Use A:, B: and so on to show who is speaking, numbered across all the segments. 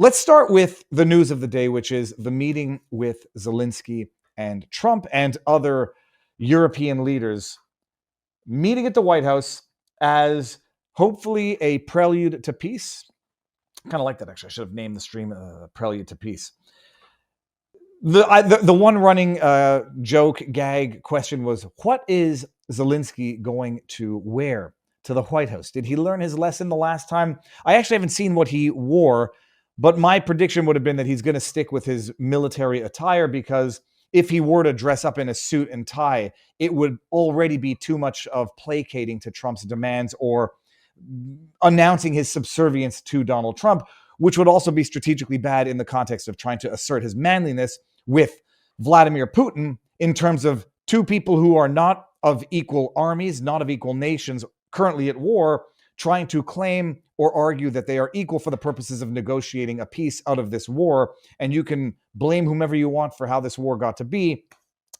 A: Let's start with the news of the day, which is the meeting with Zelensky and Trump and other European leaders meeting at the White House as hopefully a prelude to peace. Kind of like that, actually. I should have named the stream Prelude to Peace. The one running joke, gag question was, what is Zelensky going to wear to the White House? Did he learn his lesson the last time? I actually haven't seen what he wore, but my prediction would have been that he's going to stick with his military attire, because if he were to dress up in a suit and tie, it would already be too much of placating to Trump's demands or announcing his subservience to Donald Trump, which would also be strategically bad in the context of trying to assert his manliness with Vladimir Putin, in terms of two people who are not of equal armies, not of equal nations, currently at war, trying to claim or argue that they are equal for the purposes of negotiating a peace out of this war. And you can blame whomever you want for how this war got to be.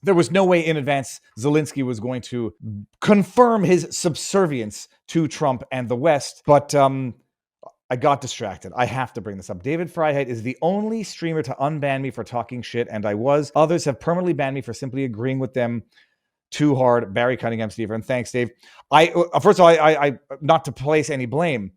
A: There was no way in advance Zelensky was going to confirm his subservience to Trump and the West. But I got distracted. I have to bring this up. David Freiheit is the only streamer to unban me for talking shit, and I was. Others have permanently banned me for simply agreeing with them too hard. Barry Cunningham, Steve, and thanks, Dave. First of all, I not to place any blame,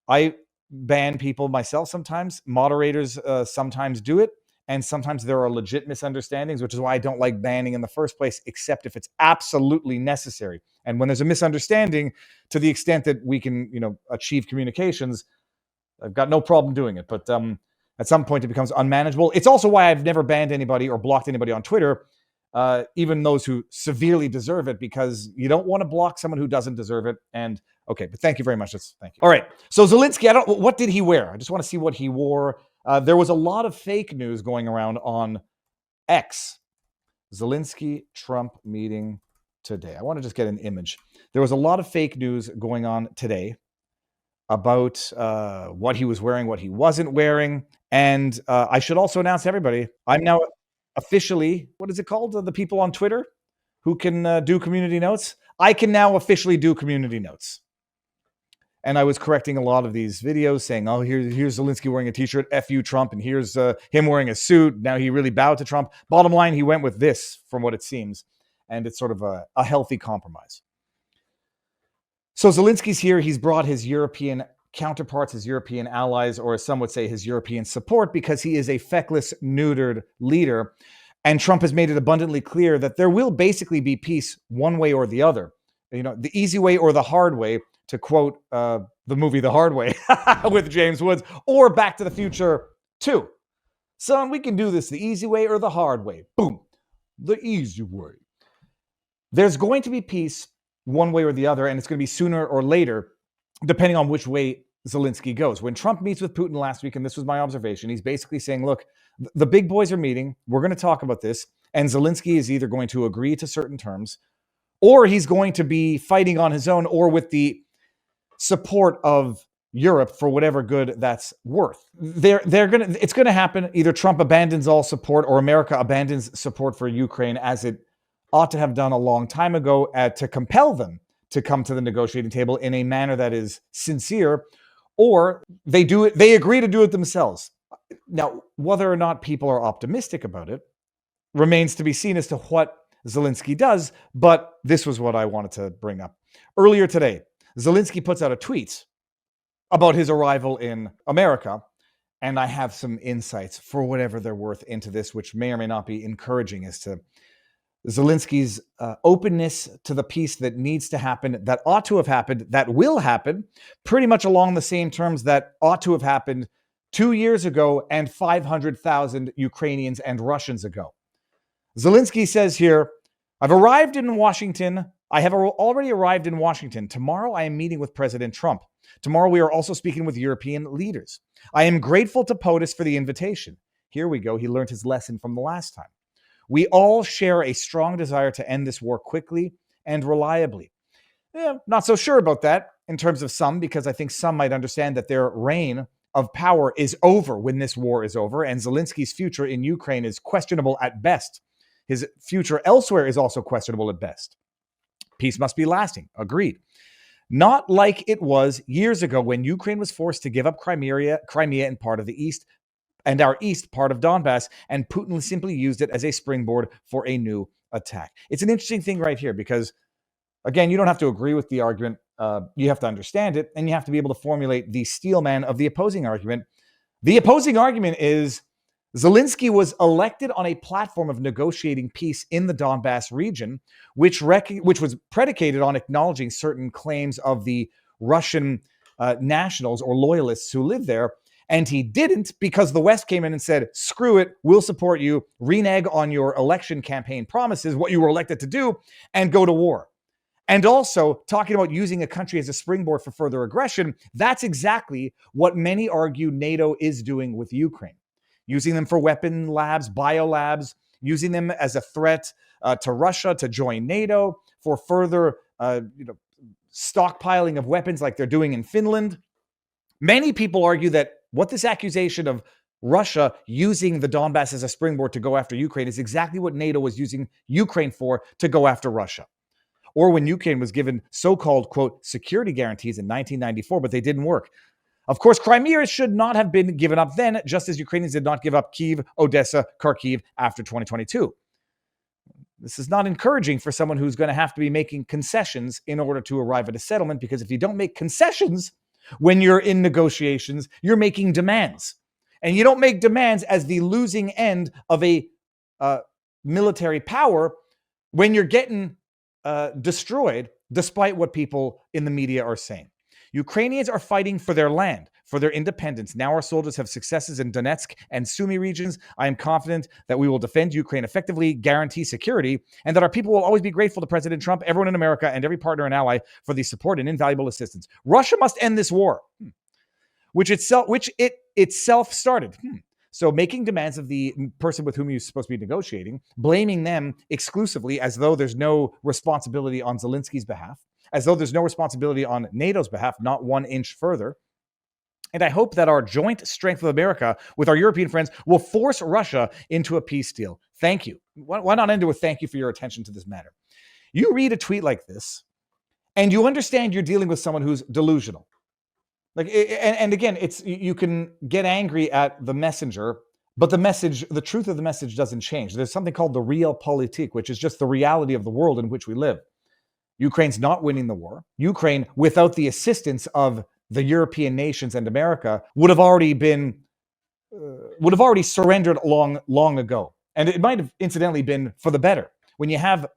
A: I ban people myself sometimes. Moderators sometimes do it, and sometimes there are legit misunderstandings, which is why I don't like banning in the first place, except if it's absolutely necessary. And when there's a misunderstanding, to the extent that we can, achieve communications, I've got no problem doing it. But at some point, it becomes unmanageable. It's also why I've never banned anybody or blocked anybody on Twitter, even those who severely deserve it, because you don't want to block someone who doesn't deserve it. And okay, but thank you very much. Thank you. All right. So Zelensky, what did he wear? I just want to see what he wore. There was a lot of fake news going around on X. Zelensky Trump meeting today. I want to just get an image. There was a lot of fake news going on today about what he was wearing, what he wasn't wearing. And I should also announce to everybody, I'm now officially, what is it called? The people on Twitter who can do community notes. I can now officially do community notes. And I was correcting a lot of these videos saying, oh, here's Zelensky wearing a t-shirt, F you Trump, and here's him wearing a suit. Now he really bowed to Trump. Bottom line, he went with this, from what it seems. And it's sort of a healthy compromise. So Zelensky's here. He's brought his European counterparts, his European allies, or as some would say, his European support, because he is a feckless, neutered leader. And Trump has made it abundantly clear that there will basically be peace one way or the other. The easy way or the hard way, to quote the movie The Hard Way with James Woods, or Back to the Future 2. Son, we can do this the easy way or the hard way. Boom. The easy way. There's going to be peace one way or the other, and it's going to be sooner or later, depending on which way Zelensky goes. When Trump meets with Putin last week, and this was my observation, he's basically saying, look, the big boys are meeting. We're going to talk about this. And Zelensky is either going to agree to certain terms, or he's going to be fighting on his own, or with the support of Europe for whatever good that's worth. It's going to happen. Either Trump abandons all support, or America abandons support for Ukraine, as it ought to have done a long time ago, to compel them to come to the negotiating table in a manner that is sincere, or they agree to do it themselves. Now, whether or not people are optimistic about it remains to be seen as to what Zelensky does, but this was what I wanted to bring up. Earlier today, Zelensky puts out a tweet about his arrival in America, and I have some insights, for whatever they're worth, into this, which may or may not be encouraging as to Zelensky's openness to the peace that needs to happen, that ought to have happened, that will happen, pretty much along the same terms that ought to have happened 2 years ago and 500,000 Ukrainians and Russians ago. Zelensky says here, I've arrived in Washington. I have already arrived in Washington. Tomorrow I am meeting with President Trump. Tomorrow we are also speaking with European leaders. I am grateful to POTUS for the invitation. Here we go. He learned his lesson from the last time. We all share a strong desire to end this war quickly and reliably. Not so sure about that in terms of some, because I think some might understand that their reign of power is over when this war is over, and Zelensky's future in Ukraine is questionable at best. His future elsewhere is also questionable at best. Peace must be lasting. Agreed. Not like it was years ago when Ukraine was forced to give up Crimea and part of the East and our east part of Donbass, and Putin simply used it as a springboard for a new attack. It's an interesting thing right here because, again, you don't have to agree with the argument. You have to understand it, and you have to be able to formulate the steelman of the opposing argument. The opposing argument is Zelensky was elected on a platform of negotiating peace in the Donbass region, which was predicated on acknowledging certain claims of the Russian nationals or loyalists who live there. And he didn't because the West came in and said, screw it, we'll support you, renege on your election campaign promises, what you were elected to do, and go to war. And also talking about using a country as a springboard for further aggression, that's exactly what many argue NATO is doing with Ukraine. Using them for weapon labs, biolabs, using them as a threat to Russia to join NATO, for further stockpiling of weapons like they're doing in Finland. Many people argue that what this accusation of Russia using the Donbass as a springboard to go after Ukraine is exactly what NATO was using Ukraine for to go after Russia. Or when Ukraine was given so-called, quote, security guarantees in 1994, but they didn't work. Of course, Crimea should not have been given up then, just as Ukrainians did not give up Kyiv, Odessa, Kharkiv after 2022. This is not encouraging for someone who's going to have to be making concessions in order to arrive at a settlement, because if you don't make concessions when you're in negotiations, you're making demands. And you don't make demands as the losing end of a military power when you're getting destroyed, despite what people in the media are saying. Ukrainians are fighting for their land, for their independence. Now our soldiers have successes in Donetsk and Sumy regions. I am confident that we will defend Ukraine effectively, guarantee security, and that our people will always be grateful to President Trump, everyone in America, and every partner and ally for the support and invaluable assistance. Russia must end this war, which it itself started. So making demands of the person with whom you're supposed to be negotiating, blaming them exclusively as though there's no responsibility on Zelensky's behalf, as though there's no responsibility on NATO's behalf, not 1 inch further. And I hope that our joint strength of America with our European friends will force Russia into a peace deal. Thank you. Why not end it with thank you for your attention to this matter? You read a tweet like this, and you understand you're dealing with someone who's delusional. And again, you can get angry at the messenger, but the truth of the message doesn't change. There's something called the realpolitik, which is just the reality of the world in which we live. Ukraine's not winning the war. Ukraine, without the assistance of the European nations and America, would have already surrendered long ago. And it might have incidentally been for the better. When you have,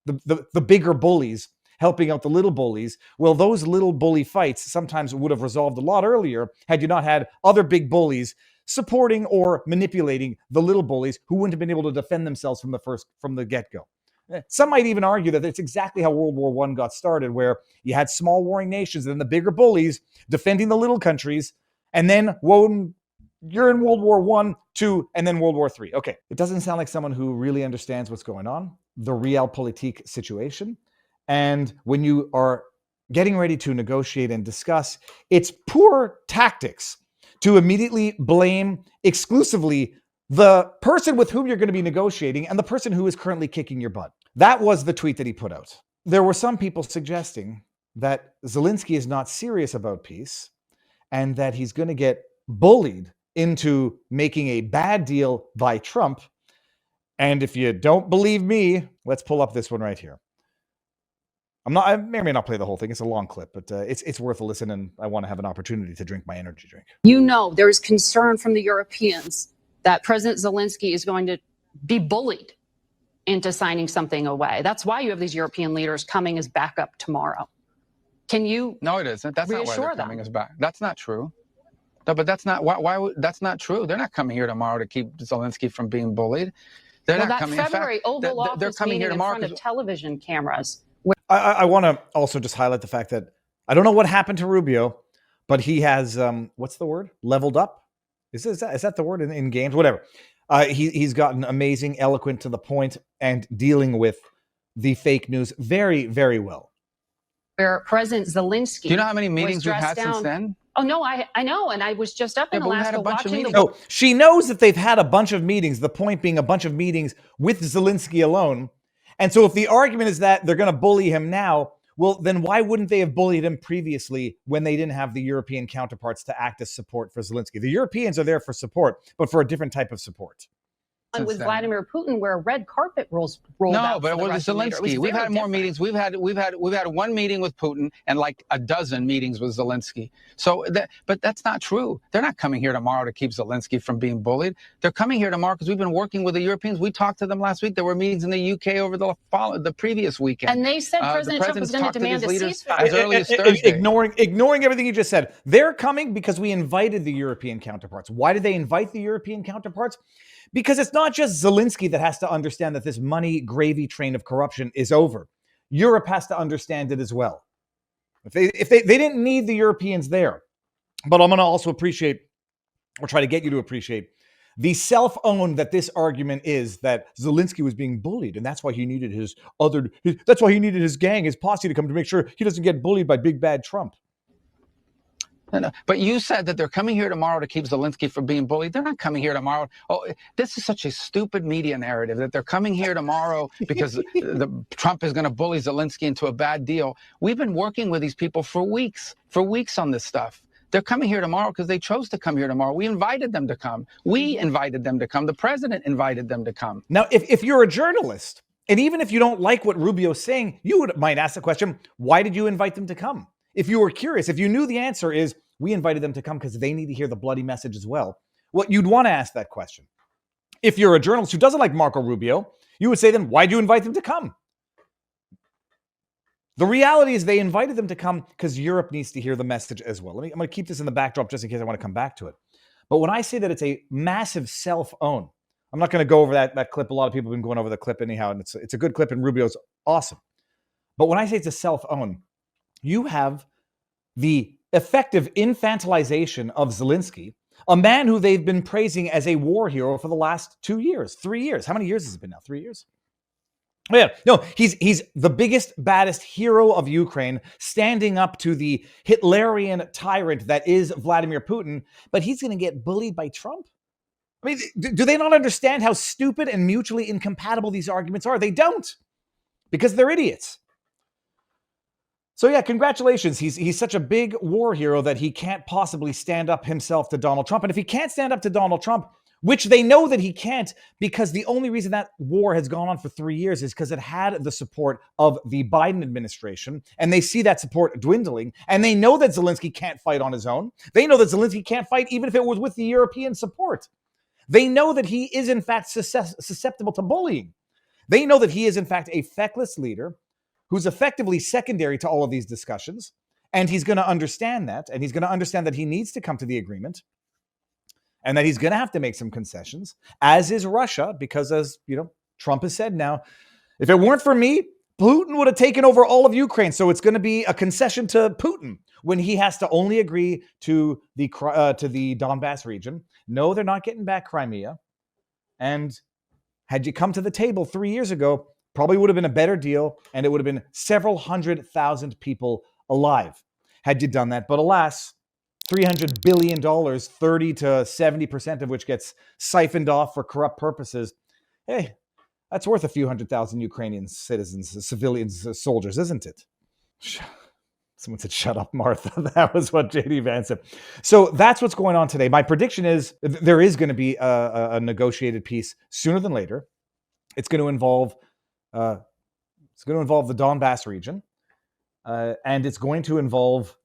A: the bigger bullies helping out the little bullies, well, those little bully fights sometimes would have resolved a lot earlier had you not had other big bullies supporting or manipulating the little bullies who wouldn't have been able to defend themselves from the get-go. Some might even argue that it's exactly how World War I got started, where you had small warring nations and then the bigger bullies defending the little countries, and then you're in World War I, II, and then World War III. Okay, it doesn't sound like someone who really understands what's going on, the realpolitik situation. And when you are getting ready to negotiate and discuss, it's poor tactics to immediately blame exclusively the person with whom you're going to be negotiating and the person who is currently kicking your butt. That was the tweet that he put out. There were some people suggesting that Zelensky is not serious about peace and that he's going to get bullied into making a bad deal by Trump. And if you don't believe me, let's pull up this one right here. I may or may not play the whole thing. It's a long clip, but it's worth a listen, and I want to have an opportunity to drink my energy drink.
B: There is concern from the Europeans that President Zelensky is going to be bullied into signing something away. That's why you have these European leaders coming as backup tomorrow. Can you?
C: No, it isn't. That's not why they're coming as back. That's not true. No, but that's not why. That's not true. They're not coming here tomorrow to keep Zelensky from being bullied. They're not coming.
B: February Oval Office meeting in front of television cameras.
A: I want to also just highlight the fact that I don't know what happened to Rubio, but he has what's the word? Leveled up. Is that the word in games? Whatever. He's gotten amazing, eloquent, to the point, and dealing with the fake news very, very well.
B: Where President Zelensky.
C: Do you know how many meetings we've had since then?
B: Oh, no, I know. And I was just up in Alaska watching the...
A: Oh, she knows that they've had a bunch of meetings. The point being a bunch of meetings with Zelensky alone. And so if the argument is that they're going to bully him now, Well, then why wouldn't they have bullied him previously when they didn't have the European counterparts to act as support for Zelensky? The Europeans are there for support, but for a different type of support.
B: With Vladimir Putin, where a red carpet rolled out.
C: No, but it was Zelensky. We've had more meetings. We've had one meeting with Putin and like a dozen meetings with Zelensky. So, but that's not true. They're not coming here tomorrow to keep Zelensky from being bullied. They're coming here tomorrow because we've been working with the Europeans. We talked to them last week. There were meetings in the UK over the previous weekend.
B: And they said President Trump was going to demand a ceasefire.
C: As early as Thursday.
A: Ignoring everything you just said. They're coming because we invited the European counterparts. Why did they invite the European counterparts? Because it's not just Zelensky that has to understand that this money gravy train of corruption is over. Europe has to understand it as well. If they didn't need the Europeans there, but I'm going to also appreciate, or try to get you to appreciate, the self-own that this argument is that Zelensky was being bullied, and that's why he needed his gang, his posse to come to make sure he doesn't get bullied by big bad Trump.
C: No. But you said that they're coming here tomorrow to keep Zelensky from being bullied. They're not coming here tomorrow. Oh, this is such a stupid media narrative that they're coming here tomorrow because Trump is going to bully Zelensky into a bad deal. We've been working with these people for weeks on this stuff. They're coming here tomorrow because they chose to come here tomorrow. We invited them to come. We invited them to come. The president invited them to come.
A: Now, if you're a journalist, and even if you don't like what Rubio's saying, you might ask the question, why did you invite them to come? If you were curious, if you knew the answer is, we invited them to come because they need to hear the bloody message as well, well, you'd want to ask that question. If you're a journalist who doesn't like Marco Rubio, you would say, then why'd you invite them to come? The reality is they invited them to come because Europe needs to hear the message as well. I'm going to keep this in the backdrop just in case I want to come back to it. But when I say that it's a massive self-own, I'm not going to go over that clip. A lot of people have been going over the clip anyhow, and it's a good clip, and Rubio's awesome. But when I say it's a self-own, you have the effective infantilization of Zelensky, a man who they've been praising as a war hero for the last 2 years, 3 years. How many years has it been now? 3 years? Oh, yeah, no, he's the biggest, baddest hero of Ukraine, standing up to the Hitlerian tyrant that is Vladimir Putin, but he's going to get bullied by Trump? I mean, do they not understand how stupid and mutually incompatible these arguments are? They don't, because they're idiots. So yeah, congratulations. He's such a big war hero that he can't possibly stand up himself to Donald Trump. And if he can't stand up to Donald Trump, which they know that he can't, because the only reason that war has gone on for 3 years is because it had the support of the Biden administration, and they see that support dwindling, and they know that Zelensky can't fight on his own. They know that Zelensky can't fight even if it was with the European support. They know that he is in fact susceptible to bullying. They know that he is in fact a feckless leader who's effectively secondary to all of these discussions, and he's going to understand that, and he's going to understand that he needs to come to the agreement, and that he's going to have to make some concessions, as is Russia, because as you know, Trump has said now, if it weren't for me, Putin would have taken over all of Ukraine, so it's going to be a concession to Putin when he has to only agree to the Donbass region. No, they're not getting back Crimea, and had you come to the table 3 years ago, probably would have been a better deal, and it would have been several 100,000 people alive had you done that. But alas, $300 billion, 30 to 70% of which gets siphoned off for corrupt purposes. Hey, that's worth a few 100,000 Ukrainian citizens, civilians, soldiers, isn't it? Someone said, shut up, Martha. That was what J.D. Vance said. So that's what's going on today. My prediction is there is going to be a negotiated peace sooner than later. It's going to involve the Donbass region, and it's going to involve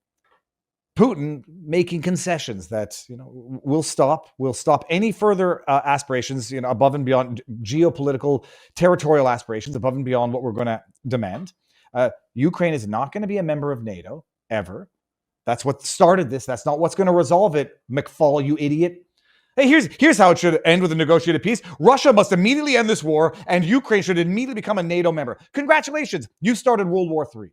A: Putin making concessions that will stop any further aspirations, above and beyond geopolitical, territorial aspirations, above and beyond what we're going to demand. Ukraine is not going to be a member of NATO ever. That's what started this. That's not what's going to resolve it, McFall, you idiot. Hey, here's how it should end with a negotiated peace. Russia must immediately end this war, and Ukraine should immediately become a NATO member. Congratulations, you started World War III.